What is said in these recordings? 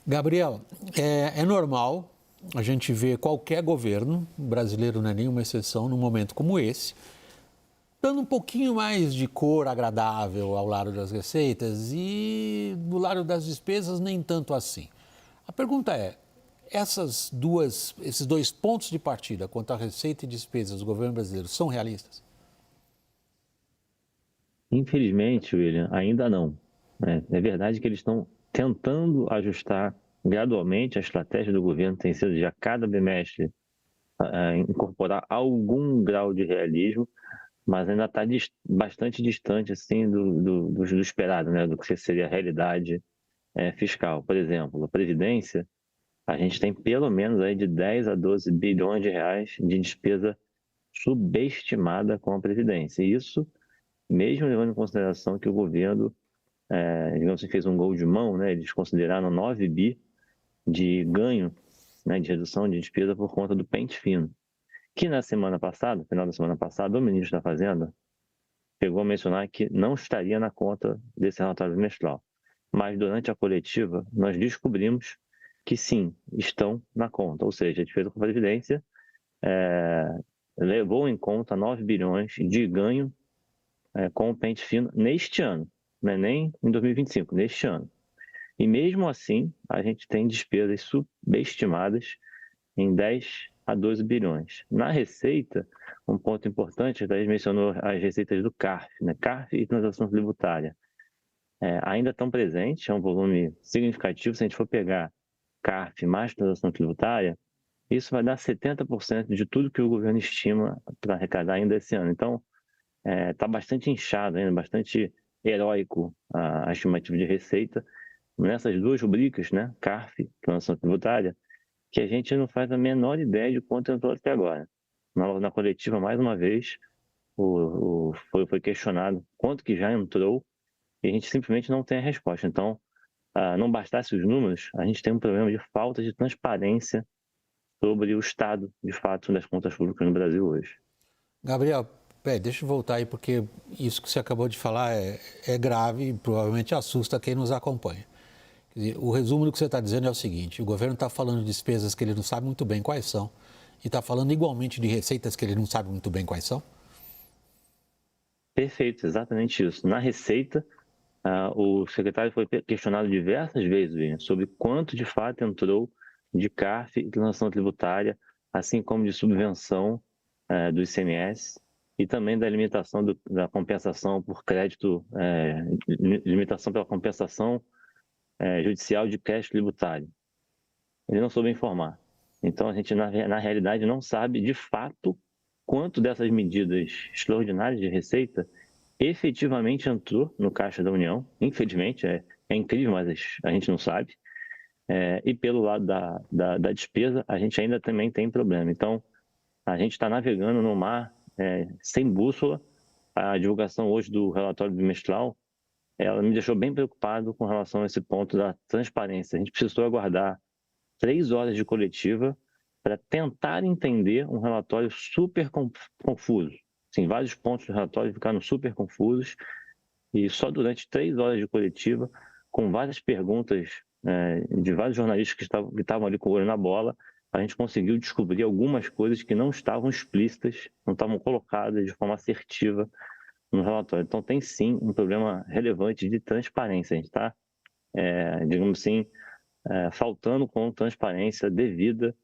Gabriel, é normal a gente ver qualquer governo, o brasileiro não é nenhuma exceção, num momento como esse, dando um pouquinho mais de cor agradável ao lado das receitas e do lado das despesas nem tanto assim. A pergunta é, esses dois pontos de partida quanto à receita e despesas do governo brasileiro são realistas? Infelizmente, William, ainda não, né? É verdade que eles estão tentando ajustar gradualmente. A estratégia do governo tem sido de a cada bimestre incorporar algum grau de realismo, mas ainda está bastante distante assim, do esperado, né? Do que seria a realidade fiscal. Por exemplo, a Previdência, a gente tem pelo menos aí de 10 a 12 bilhões de reais de despesa subestimada com a Previdência. E isso mesmo levando em consideração que o governo, digamos assim, fez um gol de mão, né? Eles consideraram 9 bi de ganho, né, de redução de despesa por conta do pente fino, que na semana passada, no final da semana passada, o ministro da Fazenda chegou a mencionar que não estaria na conta desse relatório bimestral. Mas durante a coletiva, nós descobrimos que sim, estão na conta, ou seja, a despesa com a Previdência levou em conta 9 bilhões de ganho com o pente fino neste ano, não é nem em 2025, neste ano. E mesmo assim, a gente tem despesas subestimadas em 10 a 12 bilhões. Na receita, um ponto importante, a Thaís mencionou as receitas do CARF, né? CARF e transação tributária. Ainda estão presentes, é um volume significativo. Se a gente for pegar CARF mais transação tributária, isso vai dar 70% de tudo que o governo estima para arrecadar ainda esse ano. Então, está bastante inchado ainda, bastante heróico a estimativa de receita nessas duas rubricas, né, CARF, transação tributária, que a gente não faz a menor ideia de quanto entrou até agora. Na coletiva, mais uma vez, foi questionado quanto que já entrou e a gente simplesmente não tem a resposta. Então, não bastasse os números, a gente tem um problema de falta de transparência sobre o estado, de fato, das contas públicas no Brasil hoje. Gabriel, deixa eu voltar aí, porque isso que você acabou de falar é grave e provavelmente assusta quem nos acompanha. Quer dizer, o resumo do que você está dizendo é o seguinte: o governo está falando de despesas que ele não sabe muito bem quais são e está falando igualmente de receitas que ele não sabe muito bem quais são? Perfeito, exatamente isso. Na receita, o secretário foi questionado diversas vezes, William, sobre quanto de fato entrou de CARF e transação tributária, assim como de subvenção do ICMS e também da limitação da compensação por crédito, limitação pela compensação judicial de crédito tributário. Ele não soube informar. Então, a gente, na realidade, não sabe de fato quanto dessas medidas extraordinárias de receita efetivamente entrou no Caixa da União. Infelizmente, é incrível, mas a gente não sabe. E pelo lado da despesa, a gente ainda também tem problema. Então, a gente está navegando no mar sem bússola. A divulgação hoje do relatório bimestral, ela me deixou bem preocupado com relação a esse ponto da transparência. A gente precisou aguardar 3 horas de coletiva para tentar entender um relatório super confuso. Sim, vários pontos do relatório ficaram super confusos e só durante 3 horas de coletiva, com várias perguntas de vários jornalistas que estavam ali com o olho na bola, a gente conseguiu descobrir algumas coisas que não estavam explícitas, não estavam colocadas de forma assertiva no relatório. Então tem sim um problema relevante de transparência. A gente está, digamos assim, faltando com transparência devida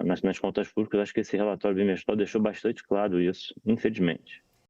nas contas públicas. Acho que esse relatório bimestral deixou bastante claro isso, infelizmente.